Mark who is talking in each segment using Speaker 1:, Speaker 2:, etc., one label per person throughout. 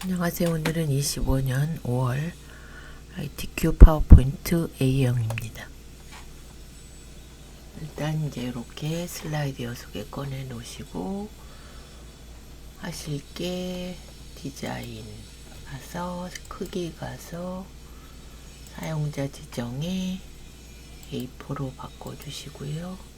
Speaker 1: 안녕하세요. 오늘은 25년 5월 ITQ 파워포인트 A형입니다. 일단 이제 이렇게 슬라이드 6개 꺼내 놓으시고 하실 게 디자인 가서 크기 가서 사용자 지정에 A4로 바꿔주시고요.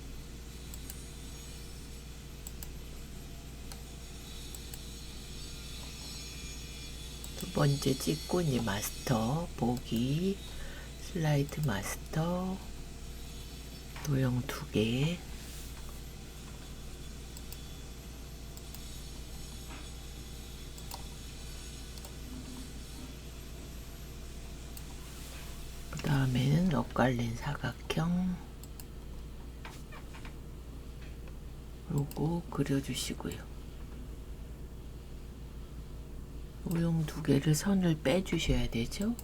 Speaker 1: 두 번째 찍고 이제 마스터 보기 슬라이드 마스터 도형 2개 그 다음에는 엇갈린 사각형 요거 그려주시고요. 도형 2개를 선을 빼주셔야 되죠.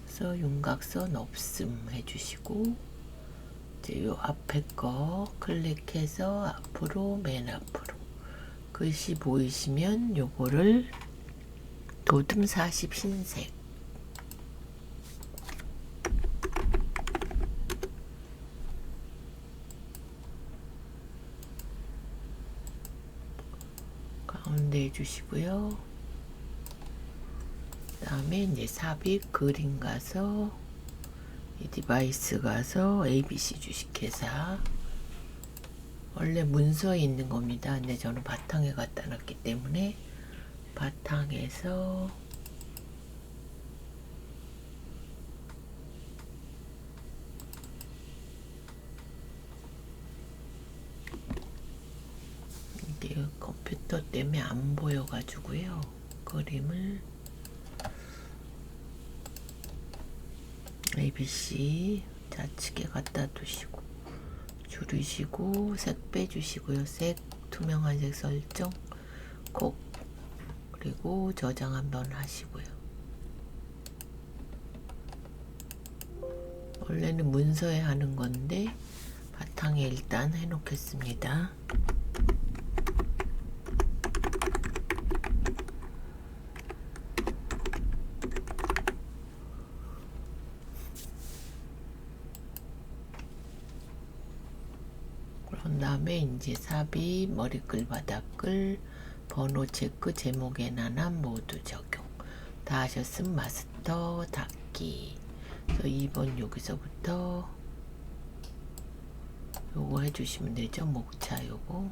Speaker 1: 그래서 윤곽선 없음 해주시고 이제 요 앞에 거 클릭해서 앞으로 맨 앞으로 글씨 보이시면 요거를 도듬 40 흰색 가운데 해주시고요. 그 다음에 이제 삽입 그림 가서 이 디바이스 가서 ABC 주식회사 원래 문서에 있는 겁니다. 근데 저는 바탕에 갖다 놨기 때문에 바탕에서 이게 컴퓨터 때문에 안 보여 가지고요. 그림을 ABC 좌측에 갖다 두시고 줄이시고 색 빼주시고요. 색 투명한 색 설정 콕 그리고 저장 한번 하시고요. 원래는 문서에 하는 건데 바탕에 일단 해 놓겠습니다. 그런 다음에 이제 삽입 머리글 바닥글 번호 체크 제목에 난함 모두 적용 다 하셨음 마스터 닫기. 그래서 2번 여기서부터 요거 해주시면 되죠. 목차 요거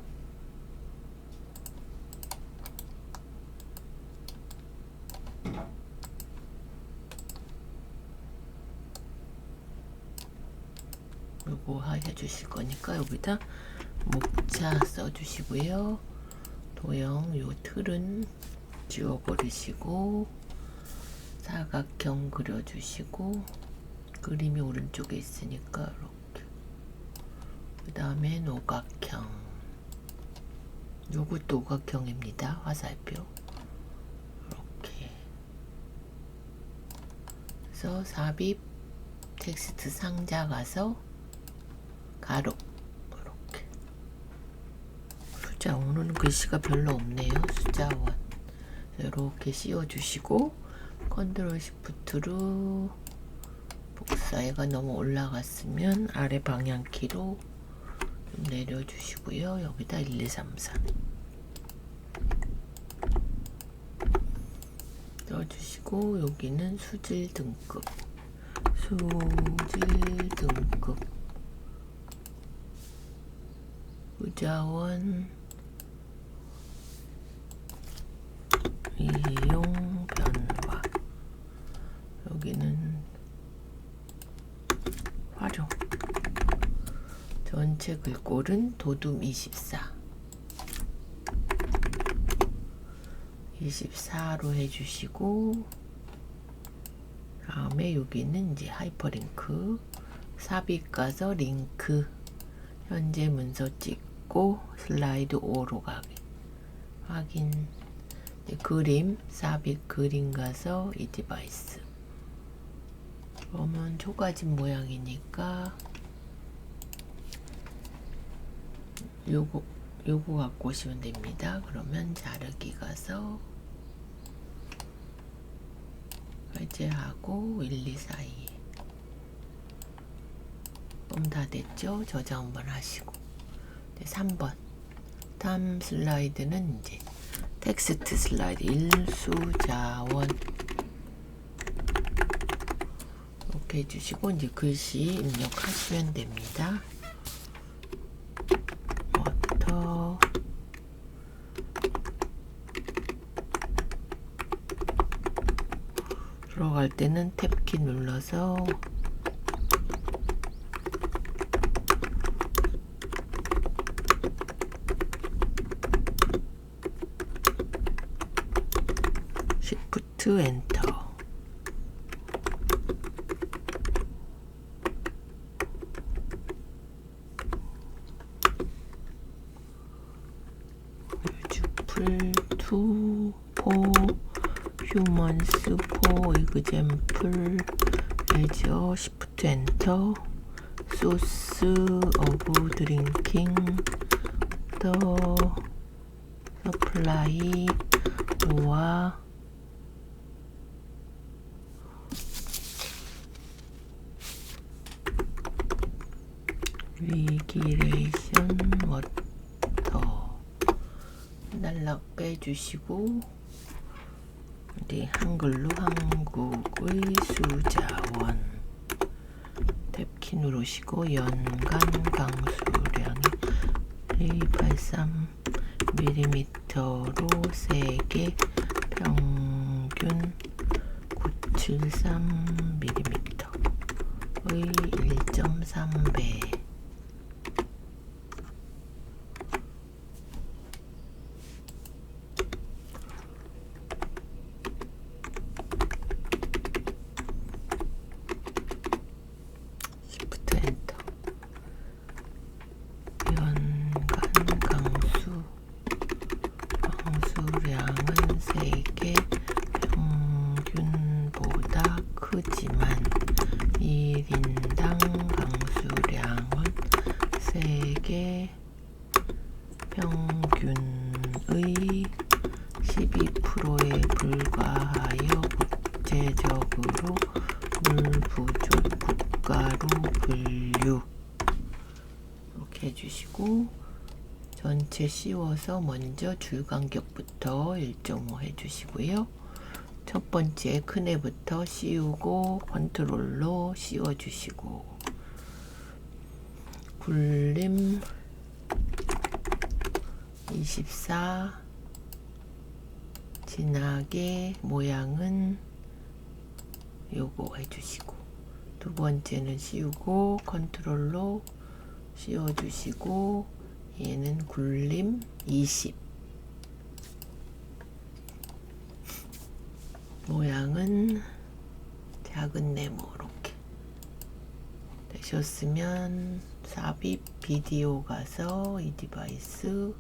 Speaker 1: 요거 해주실 거니까 여기다 목차 써주시고요. 도형 요 틀은 지워버리시고 사각형 그려주시고 그림이 오른쪽에 있으니까 이렇게 그 다음에 오각형 요것도 오각형입니다. 화살표 이렇게 그래서 삽입 텍스트 상자 가서 가로 이렇게 숫자 오는 글씨가 별로 없네요. 숫자원 이렇게 씌워주시고 컨트롤 시프트로 복사해가 너무 올라갔으면 아래 방향키로 좀 내려주시고요. 여기다 1, 2, 3, 4 넣어주시고 여기는 수질 등급 의자원 이용 변화 여기는 활용 전체 글꼴은 도둠 24로 해주시고 다음에 여기는 이제 하이퍼링크 삽입 가서 링크 현재 문서 찍고 슬라이드 5로 가게 확인 그림 삽입 그림 가서 이 디바이스 그러면 초가집 모양이니까 요거 갖고 오시면 됩니다. 그러면 자르기 가서 해제하고 1, 2 사이에 그럼 다 됐죠? 저장 한번 하시고 3번 다음 슬라이드는 이제 텍스트 슬라이드 일수자원 이렇게 해주시고 이제 글씨 입력하시면 됩니다. 워터 들어갈 때는 탭키 눌러서 Shift 엔터 뮤직풀 투 포 휴먼스 포 example 레저 Shift 엔터 소스 오브 드링킹 더 서플라이 오와 리기레이션 워터 날락 빼주시고 이제 한글로 한국의 수자원 탭키 누르시고 연간 강수량이 283mm로 세계 평균 973mm의 1.3배 강수량은 세계 평균보다 크지만 1인당 강수량은 세계 평균의 12%에 불과하여 국제적으로 물 부족 국가로 분류 이렇게 해주시고 전체 씌워서 먼저 줄간격부터 1.5 해주시고요. 첫 번째 큰 애부터 씌우고 컨트롤로 씌워주시고 굴림 24 진하게 모양은 요거 해주시고 두 번째는 씌우고 컨트롤로 씌워주시고 얘는 굴림 20 모양은 작은 네모 이렇게 되셨으면 삽입 비디오 가서 이 디바이스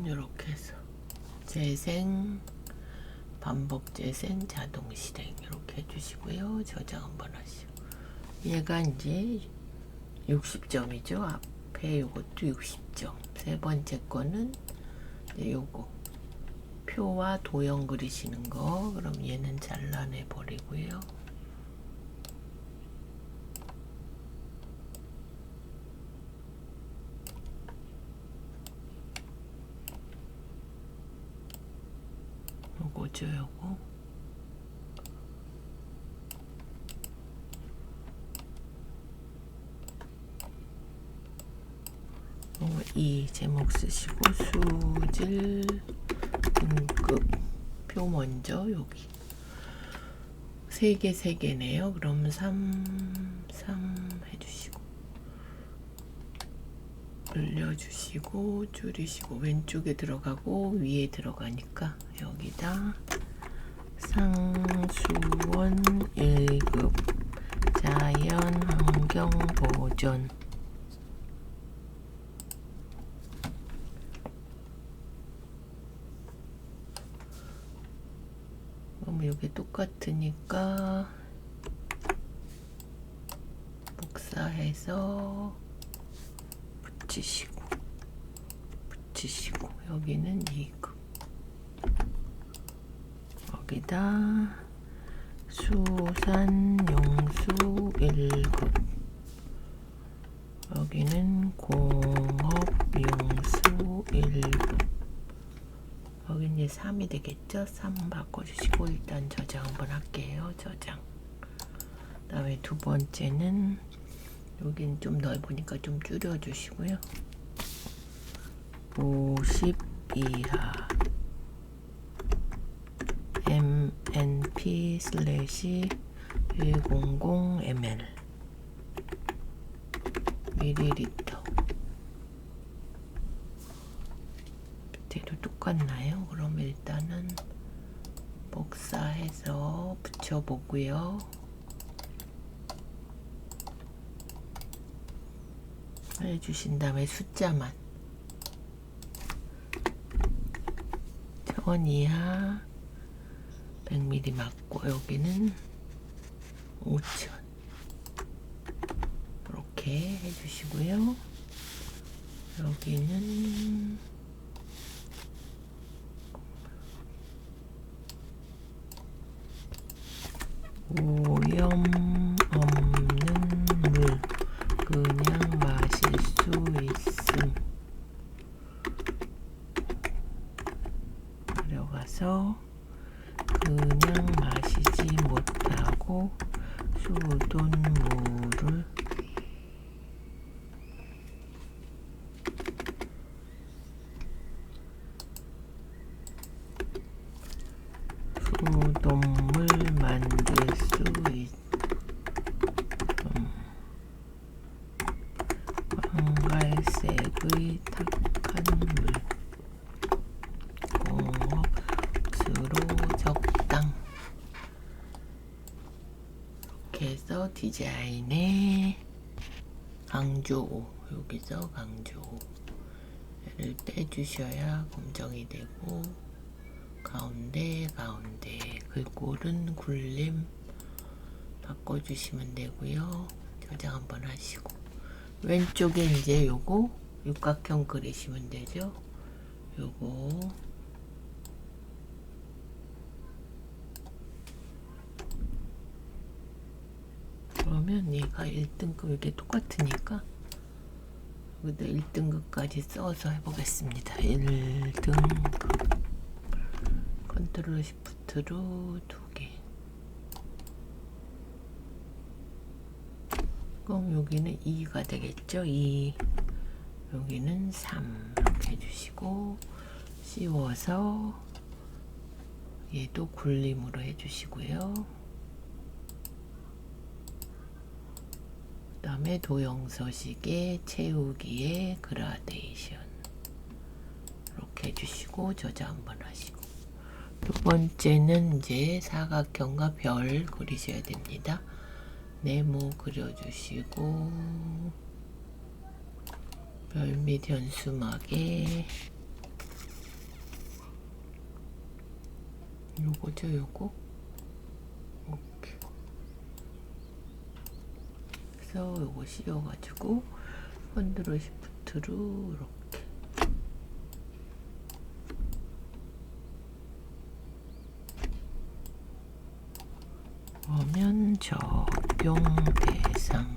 Speaker 1: 이렇게 해서 재생 반복 재생 자동 실행 이렇게 해주시고요. 저장 한번 하시고 얘가 이제 60점이죠. 앞에 요것도 60점. 세 번째 거는 요거 표와 도형 그리시는 거. 그럼 얘는 잘라내 버리고요. 요거죠, 요거. 이 제목 쓰시고 수질 등급 표 먼저 여기 세 개네요. 그럼 3 해주시고 올려주시고 줄이시고 왼쪽에 들어가고 위에 들어가니까 여기다 상수원 1급 자연 환경 보존 그러면 이게 똑같으니까 복사해서 붙이시고 여기는 2급, 여기다 수산용수 1급, 여기는 공업용수 1급, 여기 이제 3이 되겠죠? 3 바꿔주시고 일단 저장 한번 할게요. 저장. 그 다음에 두 번째는 여긴 좀 넓으니까 좀 줄여주시고요. 50 이하 MNP/100ml 밀리리터. 밑에도 똑같나요? 그럼 일단은 복사해서 붙여보고요. 해주신 다음에 숫자만 1000 이하 100ml 맞고 여기는 5000 이렇게 해주시고요. 여기는 오염 없는 물 그냥 마실 수 있음. 내려가서 그냥 마시지 못하고 수돗물을 만들 수 있음. 황갈색의 탁한 물 공업수로 적당. 이렇게 해서 디자인에 강조, 여기서 강조를 빼주셔야 검정이 되고, 가운데 글꼴은 굴림 바꿔주시면 되고요. 저장 한번 하시고 왼쪽에 이제 요거 육각형 그리시면 되죠. 요거 그러면 얘가 1등급 이게 똑같으니까 여기다 1등급까지 써서 해보겠습니다. 1등급 컨트롤 시프트로 2개. 그럼 여기는 2가 되겠죠. 2. 여기는 3 이렇게 해주시고 씌워서 얘도 굴림으로 해주시고요. 그 다음에 도형서식에 채우기에 그라데이션 이렇게 해주시고 저장 한번 하시고, 두 번째는 이제 사각형과 별 그리셔야 됩니다. 네모 그려주시고 별 및 현수막에 요거죠. 요거 이렇게 그래서 요거 씌워가지고 컨트롤 시프트로 이렇게 그러면 적용 대상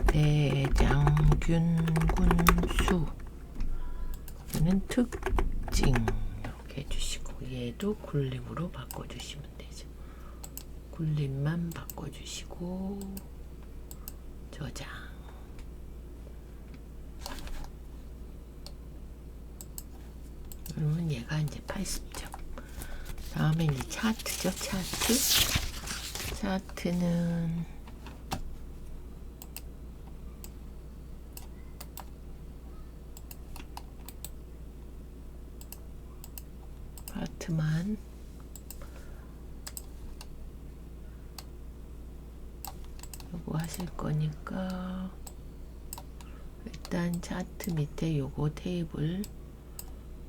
Speaker 1: 대장균군수, 여기는 특징 이렇게 해주시고 얘도 굴림으로 바꿔주시면 되죠. 굴림만 바꿔주시고 저장. 그러면 얘가 이제 80점. 다음에 이제 차트죠. 차트는 파트만 요거 하실 거니까 일단 차트 밑에 요거 테이블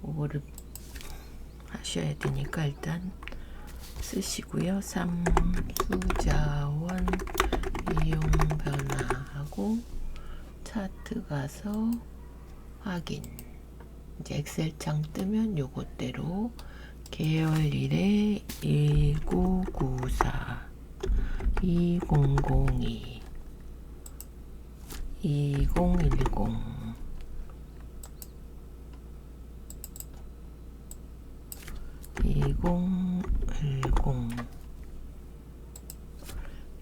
Speaker 1: 요거를 하셔야 되니까 일단 쓰시고요. 삼수자원 이용 변화하고 차트 가서 확인. 이제 엑셀창 뜨면 요것대로 계열일에 1994 2002 2010 2010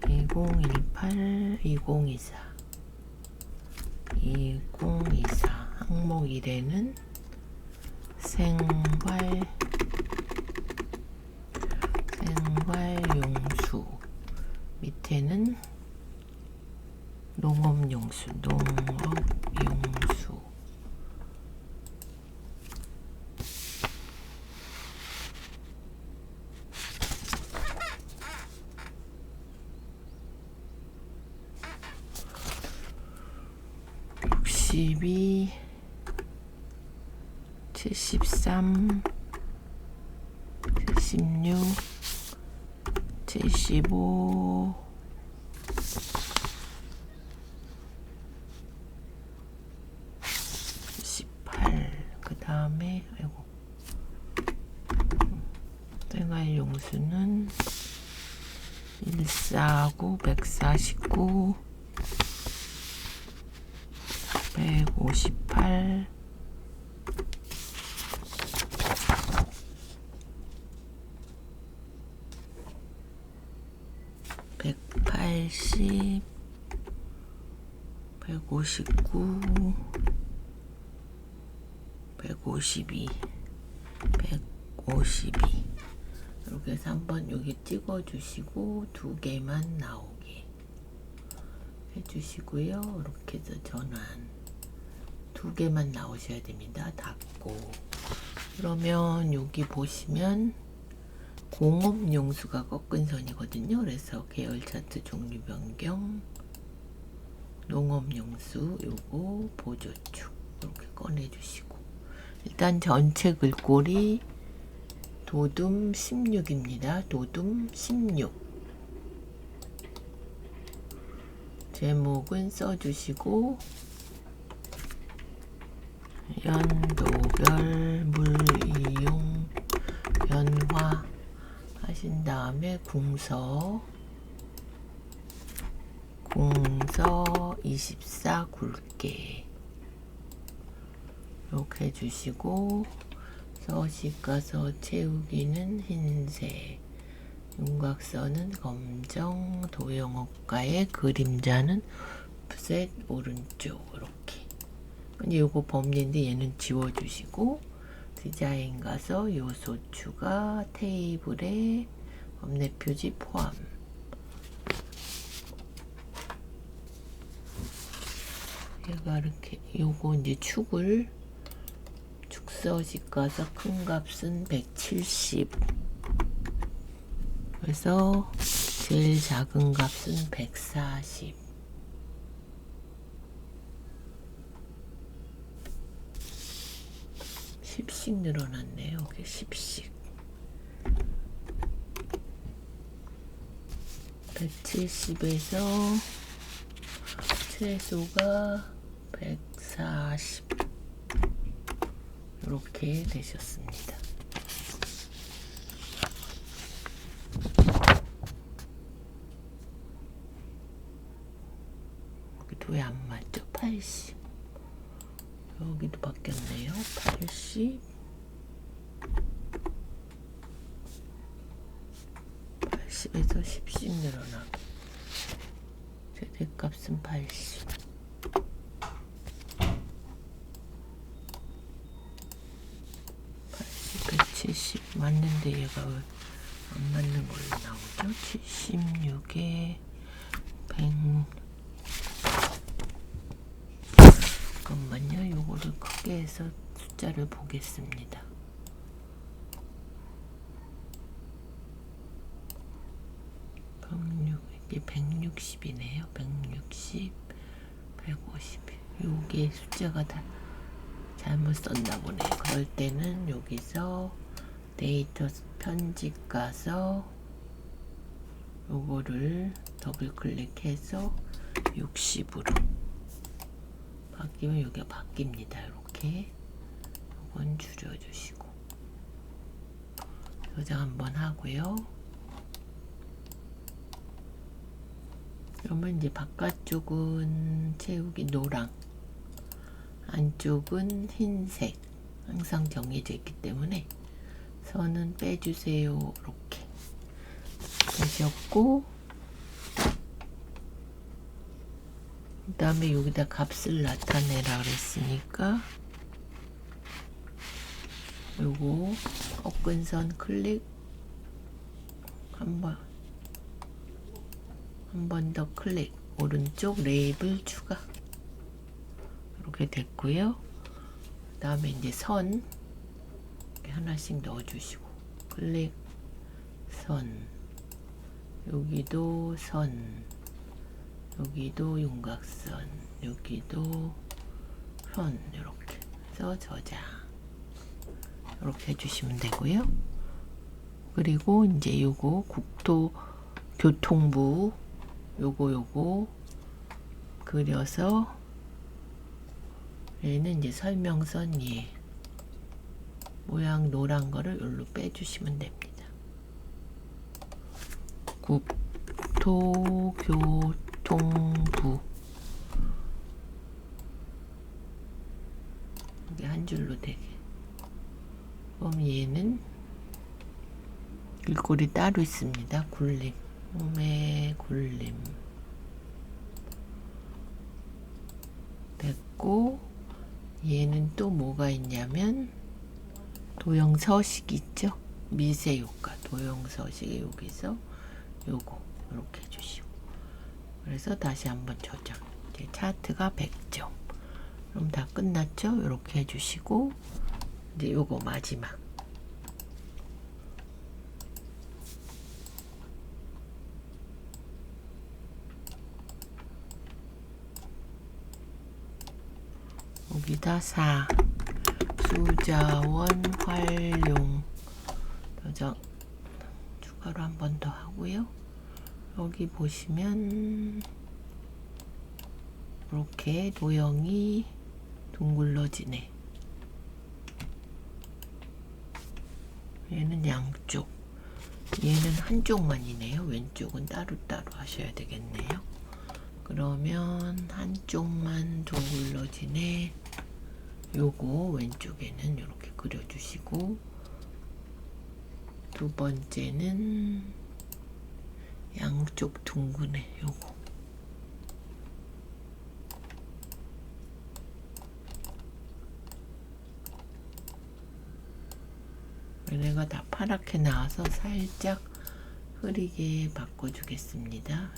Speaker 1: 2018 2024 2024 항목 1에는 생활용수, 밑에는 농업용수. 62 73 76 75 78 그 다음에 생활용수는 149 149 158 180 159 152 152 이렇게 해서 한번 여기 찍어 주시고 두 개만 나오게 해주시고요. 이렇게 해서 전환 두 개만 나오셔야 됩니다. 닫고. 그러면 여기 보시면 공업용수가 꺾은 선이거든요. 그래서 계열 차트 종류 변경, 농업용수 요거 보조축 이렇게 꺼내주시고, 일단 전체 글꼴이 도둠 16입니다. 도둠 16. 제목은 써주시고 연도별 물이용 변화 하신 다음에 궁서 24 굵게 이렇게 해주시고, 서식 가서 채우기는 흰색, 윤곽선은 검정, 도형업가의 그림자는 푸셋 오른쪽. 이렇게 이제 요거 범례인데 얘는 지워주시고, 디자인 가서 요소 추가, 테이블에 범례 표지 포함. 얘가 이렇게 요거 이제 축서식 가서 큰 값은 170. 그래서 제일 작은 값은 140. 10씩 늘어났네요. 이게 10씩. 170에서 최소가 140. 이렇게 되셨습니다. 여기도 왜 안 맞죠? 80. 여기도 바뀌었네요. 80. 80에서 10씩 늘어나고, 최대값은 80. 170 맞는데 얘가 왜 안 맞는 걸로 나오죠? 76에 100. 잠깐만요. 요거를 크게 해서 숫자를 보겠습니다. 이게 160이네요. 160, 150. 요게 숫자가 다 잘못 썼나 보네. 그럴 때는 여기서 데이터 편집 가서 요거를 더블 클릭해서 60으로 바뀌면 여기가 바뀝니다. 이렇게 이건 줄여주시고 저장 한번 하고요. 그러면 이제 바깥쪽은 채우기 노랑, 안쪽은 흰색 항상 정해져 있기 때문에 선은 빼주세요. 이렇게 되셨고, 그 다음에 여기다 값을 나타내라 그랬으니까 요거 꺾은선 클릭 한 번 더 클릭, 오른쪽 레이블 추가. 이렇게 됐고요. 그 다음에 이제 선 이렇게 하나씩 넣어주시고 클릭, 선, 여기도 선, 여기도 윤곽선, 여기도 선, 이렇게 해서 저장 이렇게 해주시면 되고요. 그리고 이제 요거 국토교통부 요거 그려서 얘는 이제 설명선 모양 노란 거를 여기로 빼주시면 됩니다. 국토교통부 이게 한 줄로 되게. 그럼 얘는 글꼴이 따로 있습니다. 굴림, 몸의 굴림 됐고, 얘는 또 뭐가 있냐면 도형 서식 있죠? 미세 효과 도형 서식에 여기서 요거 이렇게 해주시고, 그래서 다시 한번 저장. 이제 차트가 100점. 그럼 다 끝났죠? 이렇게 해주시고, 이제 요거 마지막 여기다 4 수자원 활용 저장 추가로 한 번 더 하고요. 여기 보시면 이렇게 도형이 둥글러지네. 얘는 양쪽, 얘는 한쪽만이네요. 왼쪽은 따로따로 하셔야 되겠네요. 그러면 한쪽만 둥글러지네. 요거 왼쪽에는 이렇게 그려주시고, 두 번째는 양쪽 둥근해. 요거 얘네가 다 파랗게 나와서 살짝 흐리게 바꿔주겠습니다.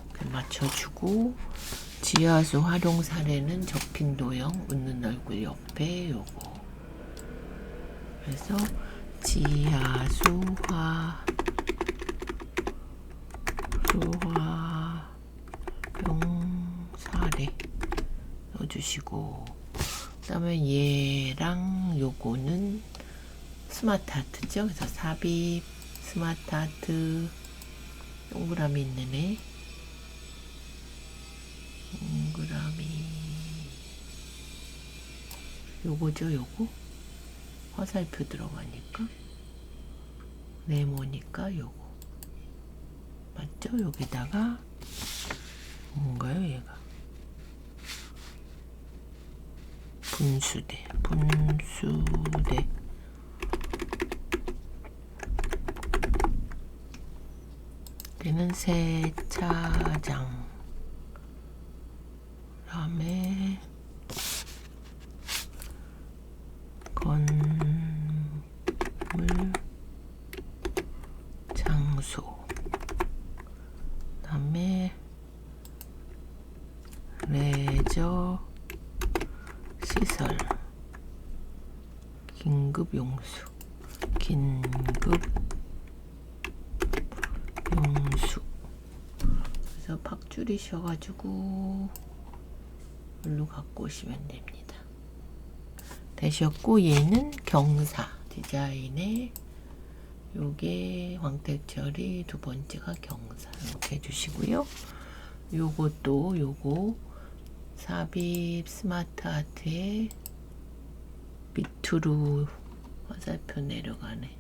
Speaker 1: 이렇게 맞춰주고, 지하수 활용 사례는 접힌 도형 웃는 얼굴 옆에 요거. 그래서 지하수 활용 사례 넣어주시고, 그 다음에 얘랑 요거는 스마트 하트죠. 그래서 삽입 스마트 하트 동그라미 있는 애, 동그라미 요거죠. 요거 화살표 들어가니까 네모니까 요거 맞죠? 여기다가 뭔가요? 얘가 분수대 얘는 세차장, 그다음에 건물 장소, 그다음에 레저 시설, 긴급 용수, 그래서 팍 줄이셔가지고 일로 갖고 오시면 됩니다. 되셨고, 얘는 경사 디자인에 요게 황택처리, 두 번째가 경사 이렇게 해주시고요. 요것도 요거 삽입 스마트 아트에 밑으로 화살표 내려가네.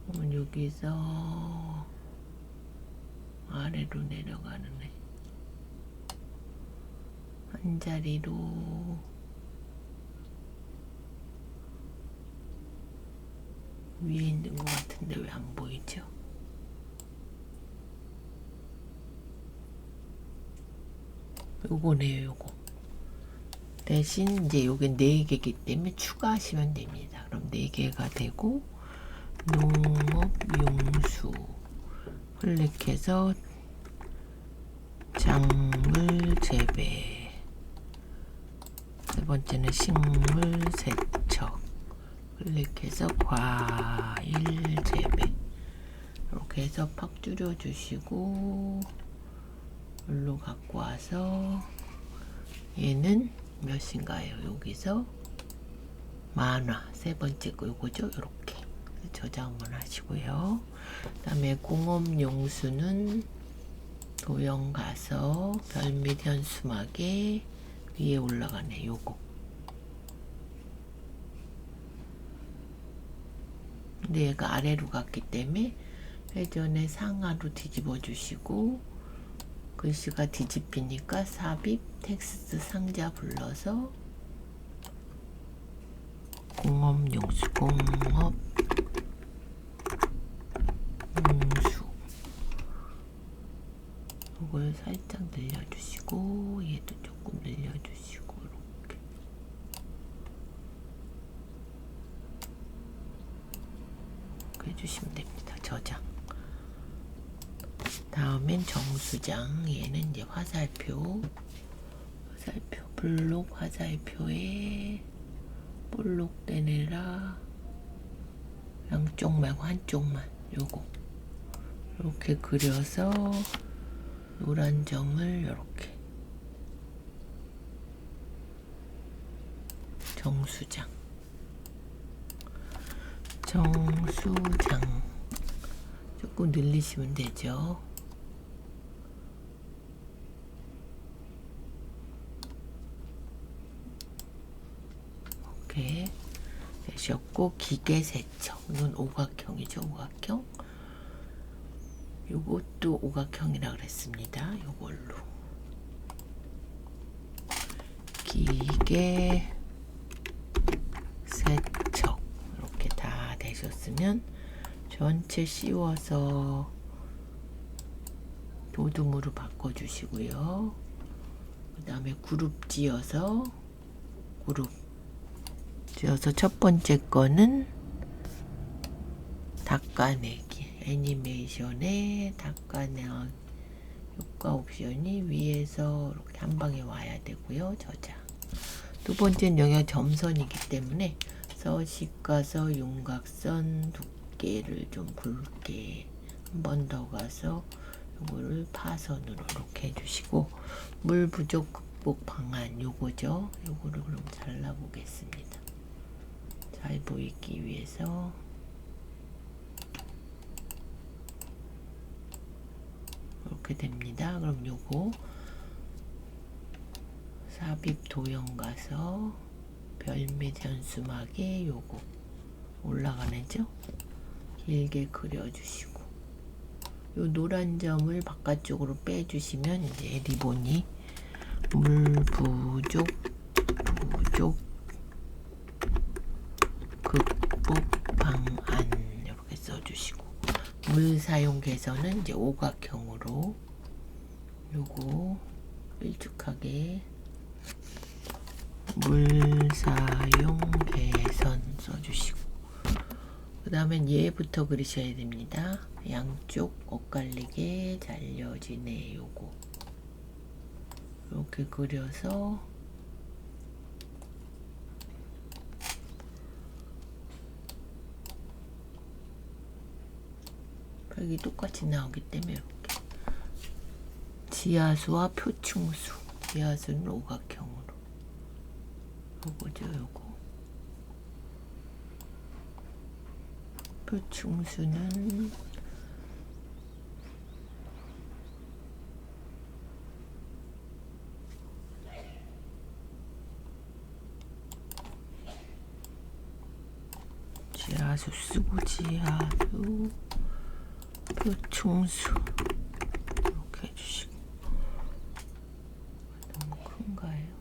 Speaker 1: 그러면 여기서 아래로 내려가는 애. 한 자리로 위에 있는 것 같은데 왜 안 보이죠? 요거네요, 요거. 대신 이제 요게 4개이기 때문에 추가하시면 됩니다. 그럼 4개가 되고, 농업 용수 클릭해서 작물 재배, 세 번째는 식물 세척 클릭해서 과일 재배 이렇게 해서 팍 줄여 주시고, 여기로 갖고 와서 얘는 몇인가요? 여기서 만화 세 번째 거 요거죠. 요렇게 저장만 하시고요. 그 다음에 공업용수는 도형 가서 별빛 현수막에 위에 올라가네. 요거. 근데 얘가 아래로 갔기 때문에 회전에 상하로 뒤집어 주시고, 글씨가 뒤집히니까 삽입 텍스트 상자 불러서 공업용수 이걸 살짝 늘려주시고, 얘도 조금 늘려주시고, 이렇게 해주시면 됩니다. 저장. 다음엔 정수장. 얘는 이제 화살표 블록 화살표에 볼록 떼내라. 양쪽 말고 한쪽만. 요거 이렇게 그려서 노란 점을 이렇게 정수장 조금 늘리시면 되죠. 이렇게 되셨고, 기계 세척 이건 오각형이죠. 오각형. 요것도 오각형이라 그랬습니다. 요걸로 기계 세척 이렇게 다 되셨으면 전체 씌워서 도둠으로 바꿔주시고요. 그 다음에 그룹 지어서 첫 번째 거는 닦아내기 애니메이션에 닦아내기 효과 옵션이 위에서 이렇게 한 방에 와야 되고요. 저장. 두 번째는 여기가 점선이기 때문에 서식 가서 윤곽선 두께를 좀 굵게 한 번 더 가서 요거를 파선으로 이렇게 해주시고, 물 부족 극복 방안 요거죠. 요거를 그럼 잘라 보겠습니다. 잘 보이기 위해서 이렇게 됩니다. 그럼 요거 삽입 도형 가서 별빛 현수막에 요거 올라가네죠. 길게 그려주시고, 요 노란 점을 바깥쪽으로 빼주시면 이제 리본이 물 부족 극복 방안 이렇게 써주시고, 물 사용 개선은 이제 오각형으로 요거 일축하게 물 사용 개선 써주시고, 그 다음엔 얘부터 그리셔야 됩니다. 양쪽 엇갈리게 잘려지네. 요거 이렇게 그려서 여기 똑같이 나오기 때문에 이렇게 지하수와 표층수 지하수는 오각형으로. 요거죠, 요거. 표충수는 지하수 쓰고 지하수 표충수 이렇게 해주시고. 너무 큰가요?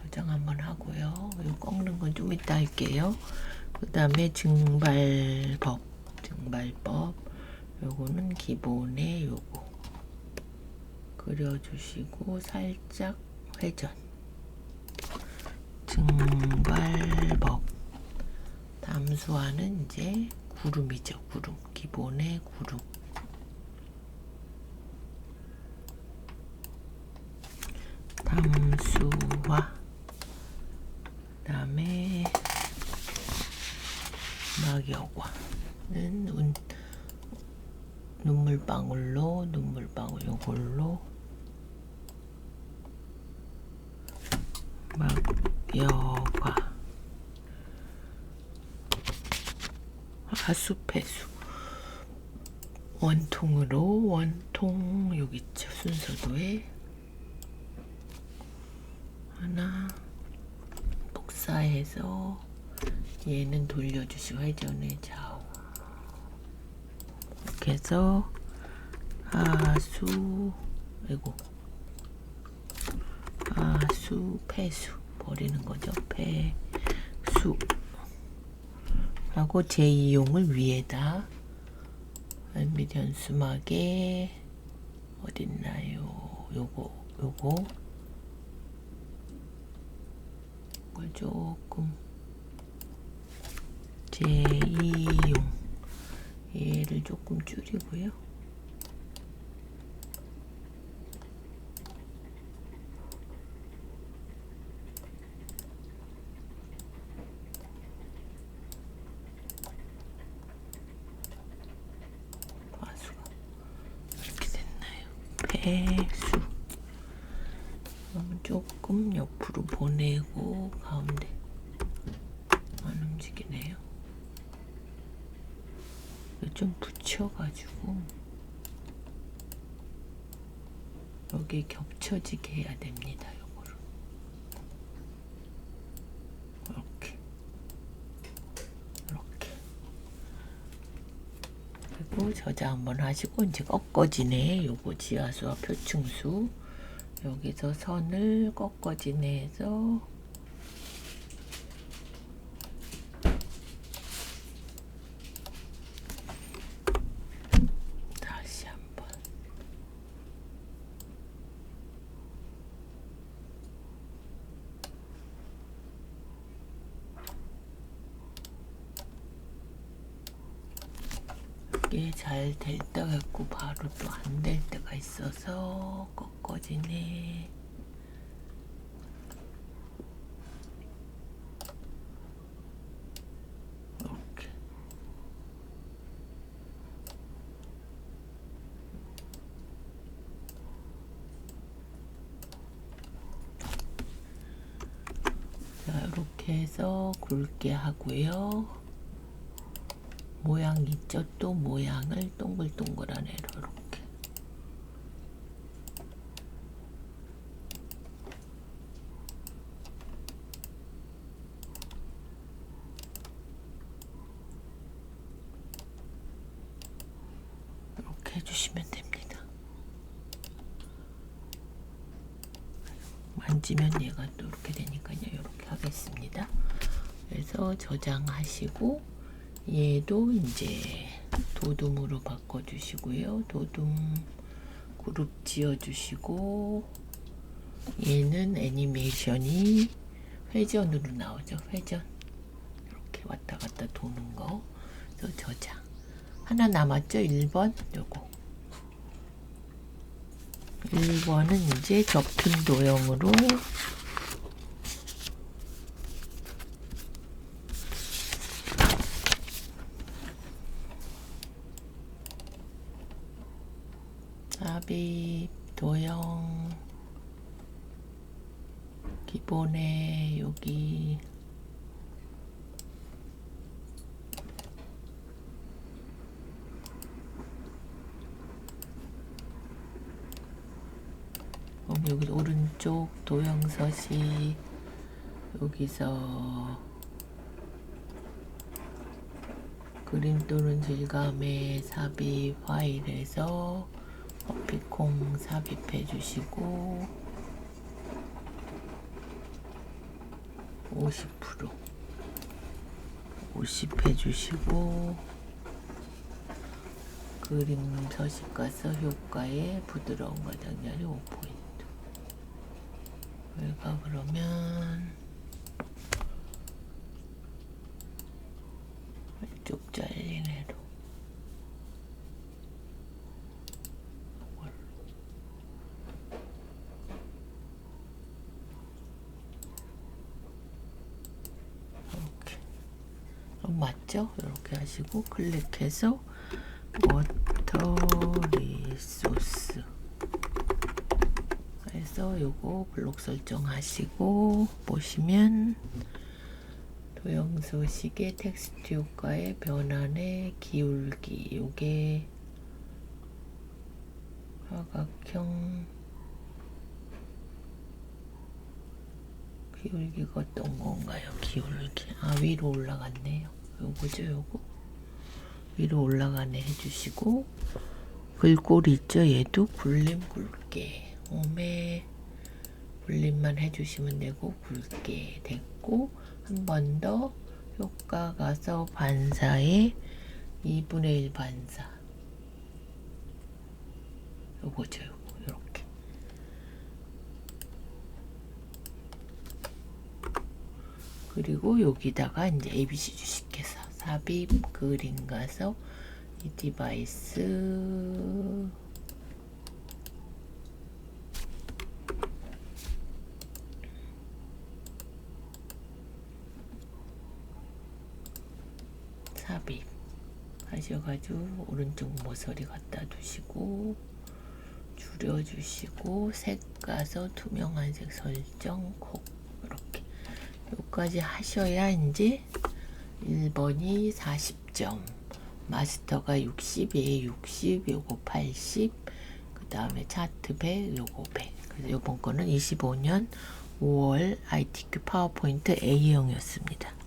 Speaker 1: 도장 한번 하고요. 이거 꺾는 건 좀 이따 할게요. 그 다음에 증발법 요거는 기본에 요거 그려주시고 살짝 회전. 증발법 담수화는 이제 구름이죠. 구름. 기본의 구름. 담수화. 그다음에 막여과는 눈물방울로 요걸로 막여과. 하수폐수 원통으로 원통 여기 있죠. 순서도에 하나 복사해서 얘는 돌려주시고 회전의 좌우 이렇게 해서 하수 폐수 버리는 거죠. 폐수 하고 제2용을 위에다 알미리 현수막에 어딨나요? 요거 이걸 조금 제2용 얘를 조금 줄이고요. 화수가 이렇게 됐나요? 배수 조금 옆으로 보내고 가운데 안 움직이네요. 좀 붙여가지고 여기 겹쳐지게 해야 됩니다. 요거를 이렇게 그리고 저장 한번 하시고 이제 꺾어지네. 요거 지하수와 표충수 여기서 선을 꺾어지네해서 다시 한번 이게 잘 될 때가 있고 바로 또 안 될 때가 있어서 꺾어지네. 이렇게 자, 이렇게 해서 굵게 하고요. 모양 있죠? 또 모양을 동글동글한 애로 이렇게 해주시면 됩니다. 만지면 얘가 또 이렇게 되니까요. 이렇게 하겠습니다. 그래서 저장하시고 얘도 이제 도둠으로 바꿔주시고요. 도둠 그룹 지어주시고 얘는 애니메이션이 회전으로 나오죠. 회전 이렇게 왔다 갔다 도는 거. 그래서 저장 하나 남았죠. 1번 요거 1번은 이제 접힌 도형으로 삽입, 도형, 기본에 여기 여기 오른쪽 도형 서식 여기서 그림 또는 질감의 삽입 파일에서 커피콩 삽입해 주시고 50 해주시고 그림 서식 가서 효과에 부드러운 과장렬이 5포인트. 여기가 그러면 쭉 잘린 애로 이렇게 맞죠? 이렇게 하시고 클릭해서 워터 리소스 해서 요거 블록 설정하시고 보시면 도형 소식의 텍스트 효과의 변환의 기울기 요게 사각형 기울기가 어떤 건가요? 기울기 위로 올라갔네요. 요거죠 요거 위로 올라가네 해주시고 글꼴 있죠? 얘도 굴림 굵게 홈에 굴림만 해주시면 되고 굵게 됐고 한 번 더 효과 가서 반사에 2분의 1 반사 요거죠 요거 이렇게 그리고 여기다가 이제 ABC 주식회사 삽입 그림 가서 이 디바이스 삽입 하셔가지고 오른쪽 모서리 갖다 두시고 줄여주시고 색 가서 투명한 색 설정 콕 이렇게 여기까지 하셔야 이제 1번이 40점 마스터가 60에 60 요거 80 그 다음에 차트 100 요거 100 그래서 요번 거는 25년 5월 ITQ 파워포인트 A형이었습니다.